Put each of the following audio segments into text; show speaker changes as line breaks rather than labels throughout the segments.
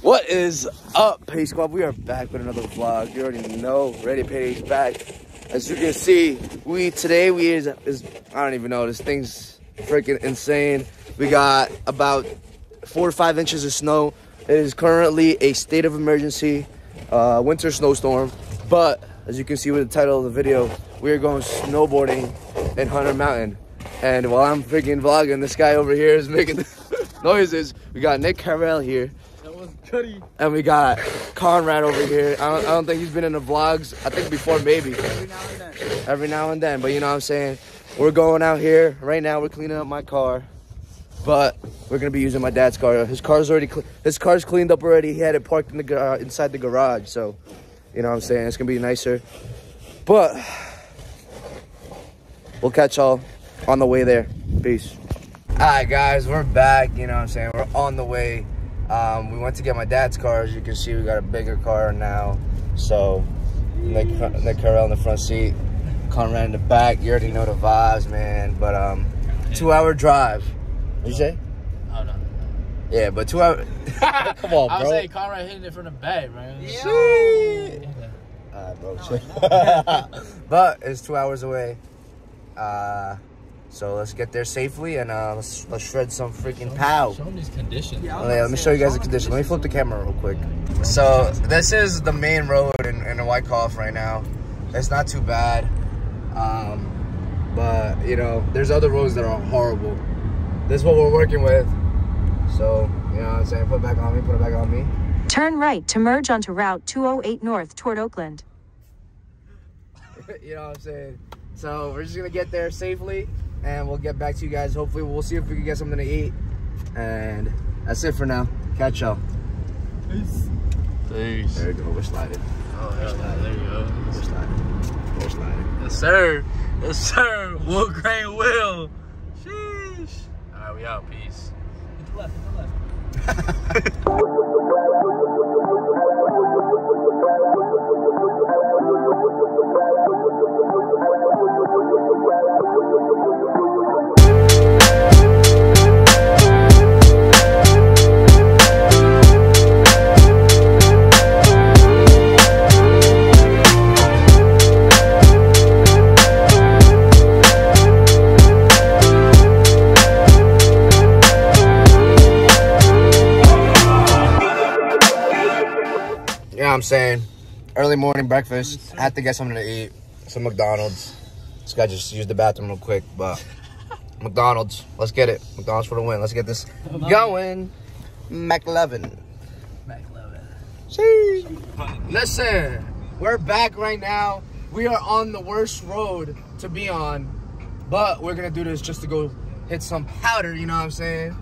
What is up, Pace Squad? We are back with another vlog. You already know, Ready Pace back. As you can see, today is I don't even know, this thing's freaking insane. We got about 4 or 5 inches of snow. It is currently a state of emergency, winter snowstorm. But as you can see with the title of the video, we are going snowboarding in Hunter Mountain. And while I'm freaking vlogging, this guy over here is making noises. We got Nick Carell here. And we got Conrad over here. I don't think he's been in the vlogs. I think before, maybe. Every now and then. But you know what I'm saying? We're going out here. Right now, we're cleaning up my car. But we're going to be using my dad's car. His car's cleaned up already. He had it parked in the inside the garage. So, you know what I'm saying? It's going to be nicer. But we'll catch y'all on the way there. Peace. All right, guys. We're back. You know what I'm saying? We're on the way. We went to get my dad's car. As you can see, we got a bigger car now. So, Nick Carell in the front seat, Conrad in the back. You already know the vibes, man. But 2-hour drive. What'd you say?
Oh, no.
Yeah, but 2 hours. Come on, bro.
I was saying Conrad hitting it from the back, right?
Yeah. Alright, bro. But it's 2 hours away. So let's get there safely and let's shred some freaking pow.
Show them these conditions.
Yeah, let me show you guys the condition. Let me flip the camera real quick. So this is the main road in White Cough right now. It's not too bad. But you know, there's other roads that are horrible. This is what we're working with. So, you know what I'm saying? Put it back on me, put it back on me.
Turn right to merge onto Route 208 North toward Oakland.
You know what I'm saying? So we're just gonna get there safely. And we'll get back to you guys. Hopefully, we'll see if we can get something to eat. And that's it for now. Catch y'all.
Peace. Peace.
There you go. We're sliding.
Oh, hell yeah. There you go.
We're sliding. We're sliding.
Yes, sir. Yes, sir. Wood grain wheel. Sheesh. All right, we out. Peace. Hit the left. Hit the left.
I'm saying early morning breakfast. I had to get something to eat. Some McDonald's. This guy just used the bathroom real quick, but McDonald's. Let's get it. McDonald's for the win. Let's get this going. McLovin. Listen, we're back right now. We are on the worst road to be on, but we're gonna do this just to go hit some powder. You know what I'm saying?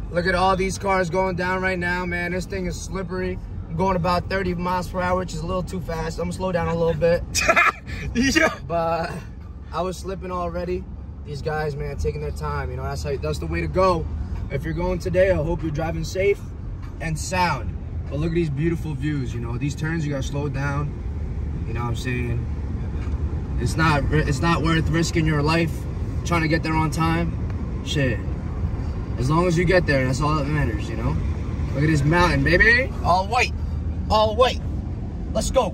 Look at all these cars going down right now, man. This thing is slippery. Going about 30 miles per hour, which is a little too fast. I'm gonna slow down a little bit. Yeah. But I was slipping already. These guys, man, taking their time. You know, that's the way to go. If you're going today, I hope you're driving safe and sound. But look at these beautiful views. You know, these turns you gotta slow down. You know what I'm saying? It's not worth risking your life trying to get there on time. Shit. As long as you get there, that's all that matters. You know. Look at this mountain, baby. All white. All white. Let's go.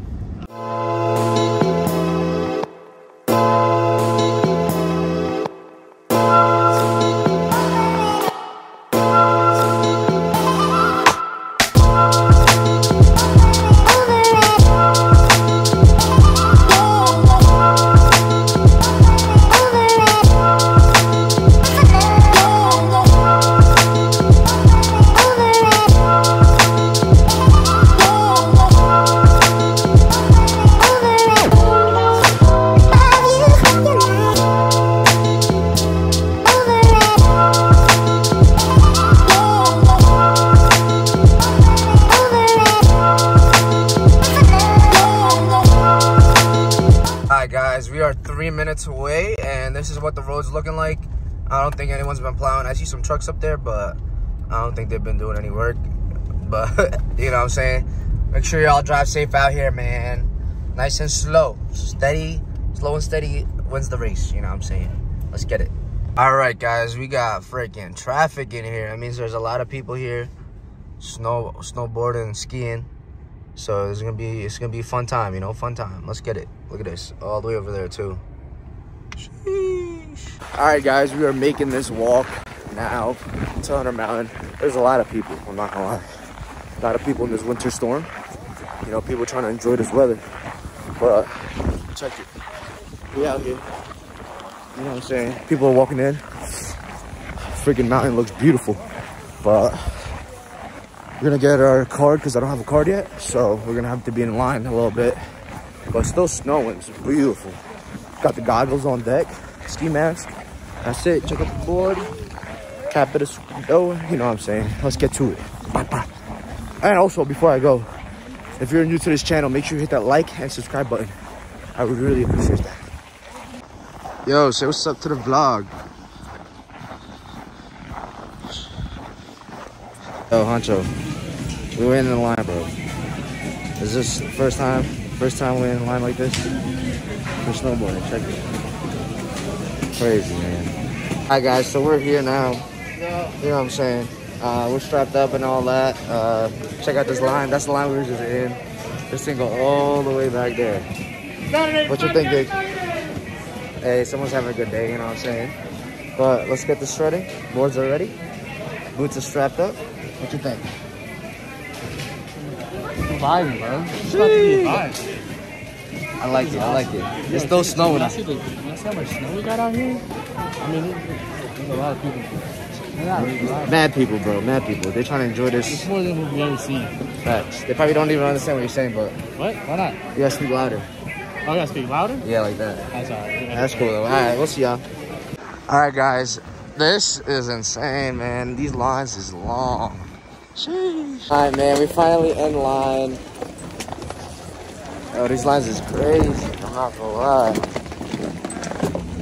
We are 3 minutes away, and this is what the road's looking like. I don't think anyone's been plowing. I see some trucks up there, but I don't think they've been doing any work. But you know what I'm saying? Make sure y'all drive safe out here, man. Nice and slow. Steady, slow and steady wins the race, you know what I'm saying? Let's get it. All right, guys, we got freaking traffic in here. That means there's a lot of people here snowboarding and skiing. So it's gonna be a fun time, you know, fun time. Let's get it. Look at this, all the way over there too. Sheesh. All right, guys, we are making this walk now to Hunter Mountain. There's a lot of people. I'm not gonna lie, a lot of people in this winter storm. You know, people trying to enjoy this weather. But check it, we out here. You know what I'm saying? People are walking in. Freaking mountain looks beautiful, but we're gonna get our card because I don't have a card yet, so we're gonna have to be in line a little bit. But it's still snowing. It's beautiful. Got the goggles on deck, ski mask. That's it. Check out the board. Capita. Oh, you know what I'm saying. Let's get to it. Bye bye. And also, before I go, if you're new to this channel, make sure you hit that like and subscribe button. I would really appreciate that. Yo, say what's up to the vlog. Yo, Honcho, we were in the line, bro. Is this the first time we're in a line like this? For snowboarding, check it. Crazy, man. Alright, guys, so we're here now. You know what I'm saying? We're strapped up and all that. Check out this line. That's the line we were just in. This thing go all the way back there. What you think, Dick? Hey, someone's having a good day, you know what I'm saying? But let's get this shredding. Boards are ready. Boots are strapped up. What you think?
Vibing, bro. It's about to be a vibe.
I like it. I like it. It's still snowing.
You see how much snow we got out here? I mean, there's a lot of people.
Mad people, bro. Mad people. They're trying to enjoy this.
It's more than we've ever seen.
Facts. They probably don't even understand what you're saying, but
What? Why not?
you gotta speak louder.
Oh, I gotta speak louder?
Yeah, like that.
That's alright.
That's cool though. Alright, we'll see y'all. Alright, guys. This is insane, man. These lines is long. Sheesh. Alright, man. We finally in line. Oh, these lines is crazy. I'm not gonna lie.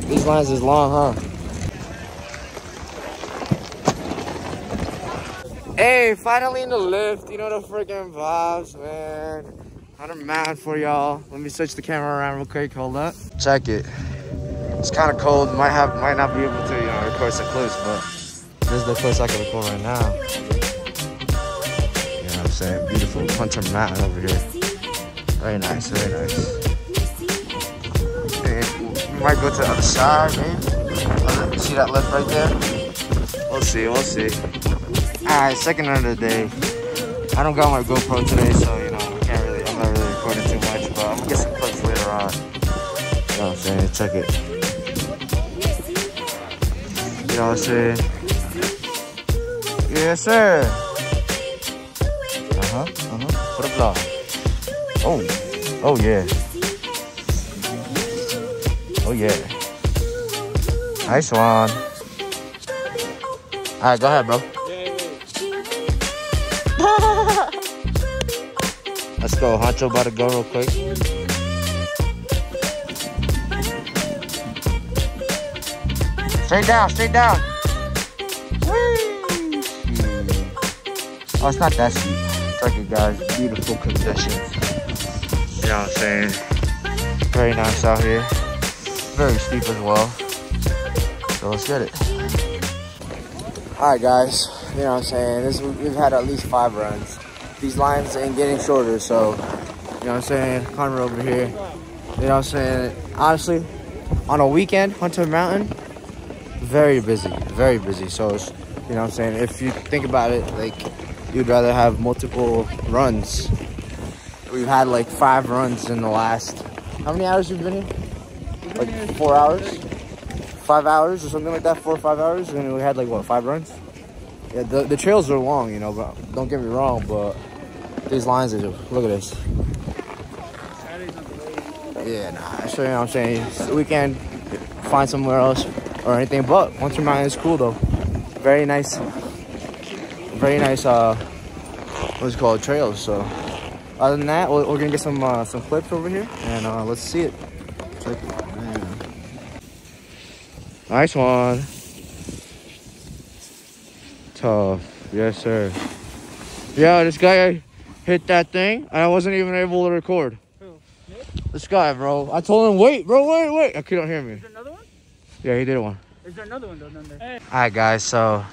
These lines is long, huh? Hey, finally in the lift. You know the freaking vibes, man. Hunter Mountain for y'all. Let me switch the camera around real quick. Hold up. Check it. It's kind of cold. Might not be able to, you know, record some clips, but this is the clips I can record right now. You know what I'm saying? Beautiful Hunter Mountain over here. Very nice, very nice. And we might go to the other side, maybe. See that lift right there? We'll see, we'll see. Alright, second of the day. I don't got my GoPro today, so you know, I'm not really recording too much, but I'm gonna get some clips later on. You know what I'm saying? Check it. You know what I'm saying? Yes, sir. For the vlog. Oh yeah. Oh yeah. Nice one. Alright, go ahead, bro. Let's go. Honcho about to go real quick. Straight down, straight down. Whee! Oh, it's not that steep. Check it, guys. Beautiful conditions. You know what I'm saying? Very nice out here. Very steep as well. So let's get it. Alright, guys. You know what I'm saying? We've had at least 5 runs. These lines ain't getting shorter, so you know what I'm saying? Connor over here. You know what I'm saying? Honestly, on a weekend, Hunter Mountain, very busy, very busy. So it's, you know what I'm saying? If you think about it, like you'd rather have multiple runs. We've had like 5 runs in the last. How many hours you've been here? Like 4 hours, 5 hours or something like that. 4 or 5 hours, and we had like what, 5 runs? Yeah, the trails are long, you know, but don't get me wrong, but these lines are, look at this. Yeah, nah, so you know what I'm saying? We can find somewhere else or anything, but Hunter Mountain is cool though. Very nice, what's it called, trails. So other than that, we're gonna get some clips over here, and let's see it. Check it, man. Nice one. Tough. Yes, sir. Yeah, this guy hit that thing, and I wasn't even able to record.
Who?
This guy, bro. I told him, wait, bro, wait. He couldn't hear me.
Is there another one?
Yeah, he did one.
Is there another one though down there? Hey.
All right, guys, so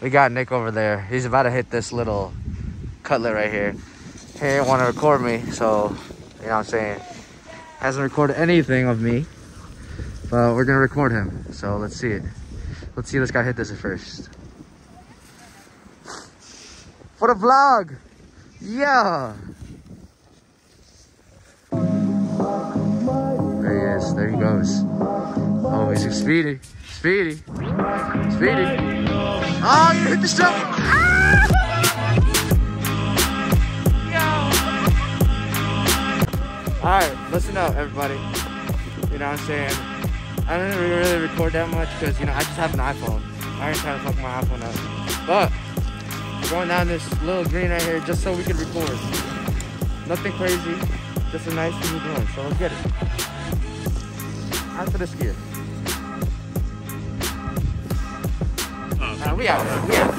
we got Nick over there. He's about to hit this little cutlet right here. He didn't want to record me, so, you know what I'm saying? Hasn't recorded anything of me, but we're gonna record him. So let's see it. Let's see this guy hit this at first. For the vlog! Yeah! There he is, there he goes. Oh, he's speedy, speedy, speedy. Oh, you hit the shot! Alright, listen up, everybody. You know what I'm saying? I don't really record that much because, you know, I just have an iPhone. I ain't trying to fuck my iPhone up. But we're going down this little green right here just so we can record. Nothing crazy, just a nice smooth run. So let's get it. After this gear. We out. We out.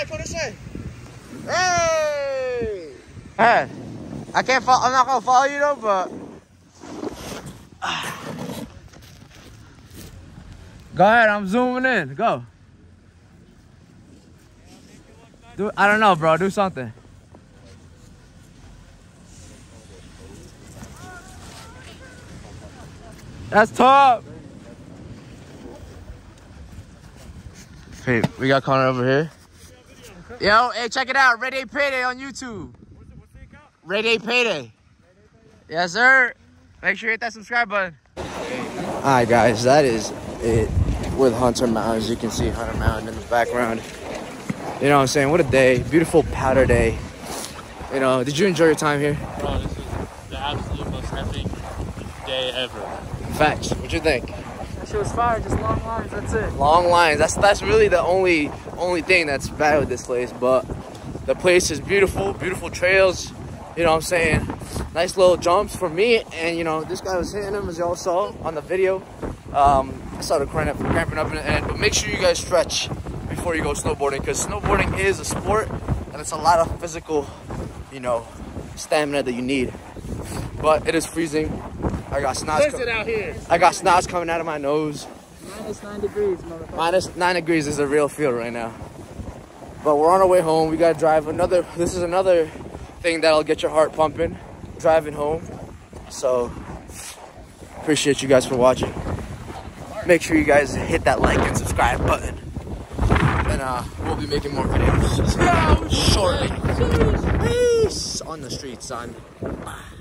Come this way. Hey! Hey, I can't follow, I'm not gonna follow you though, but go ahead, I'm zooming in. Go. Do, I don't know, bro. Do something. That's top. Hey, we got Connor over here. Yo, hey, check it out. Red 8 Payday on YouTube. What's the account? Red 8 Payday. Yes, sir. Make sure you hit that subscribe button. Alright, guys, that is it with Hunter Mountain. As you can see, Hunter Mountain in the background. You know what I'm saying? What a day. Beautiful powder day. You know, did you enjoy your time here?
Bro, this is the absolute most epic day ever.
Facts. What'd you think?
That shit was fire, just long lines, that's it.
Long lines. That's really the only thing that's bad with this place, but the place is beautiful, beautiful trails, you know what I'm saying? Nice little jumps for me, and you know, this guy was hitting them as y'all saw on the video. I started cramping up in the end, but make sure you guys stretch before you go snowboarding, because snowboarding is a sport and it's a lot of physical, you know, stamina that you need. But it is freezing. I got snot.
Out here.
I got snot coming out of my nose.
-9 degrees, motherfucker.
-9 degrees is a real feel right now. But we're on our way home. We gotta drive another. This is another thing that'll get your heart pumping. Driving home. So appreciate you guys for watching. Make sure you guys hit that like and subscribe button. And we'll be making more videos shortly. Peace on the street, son. Bye.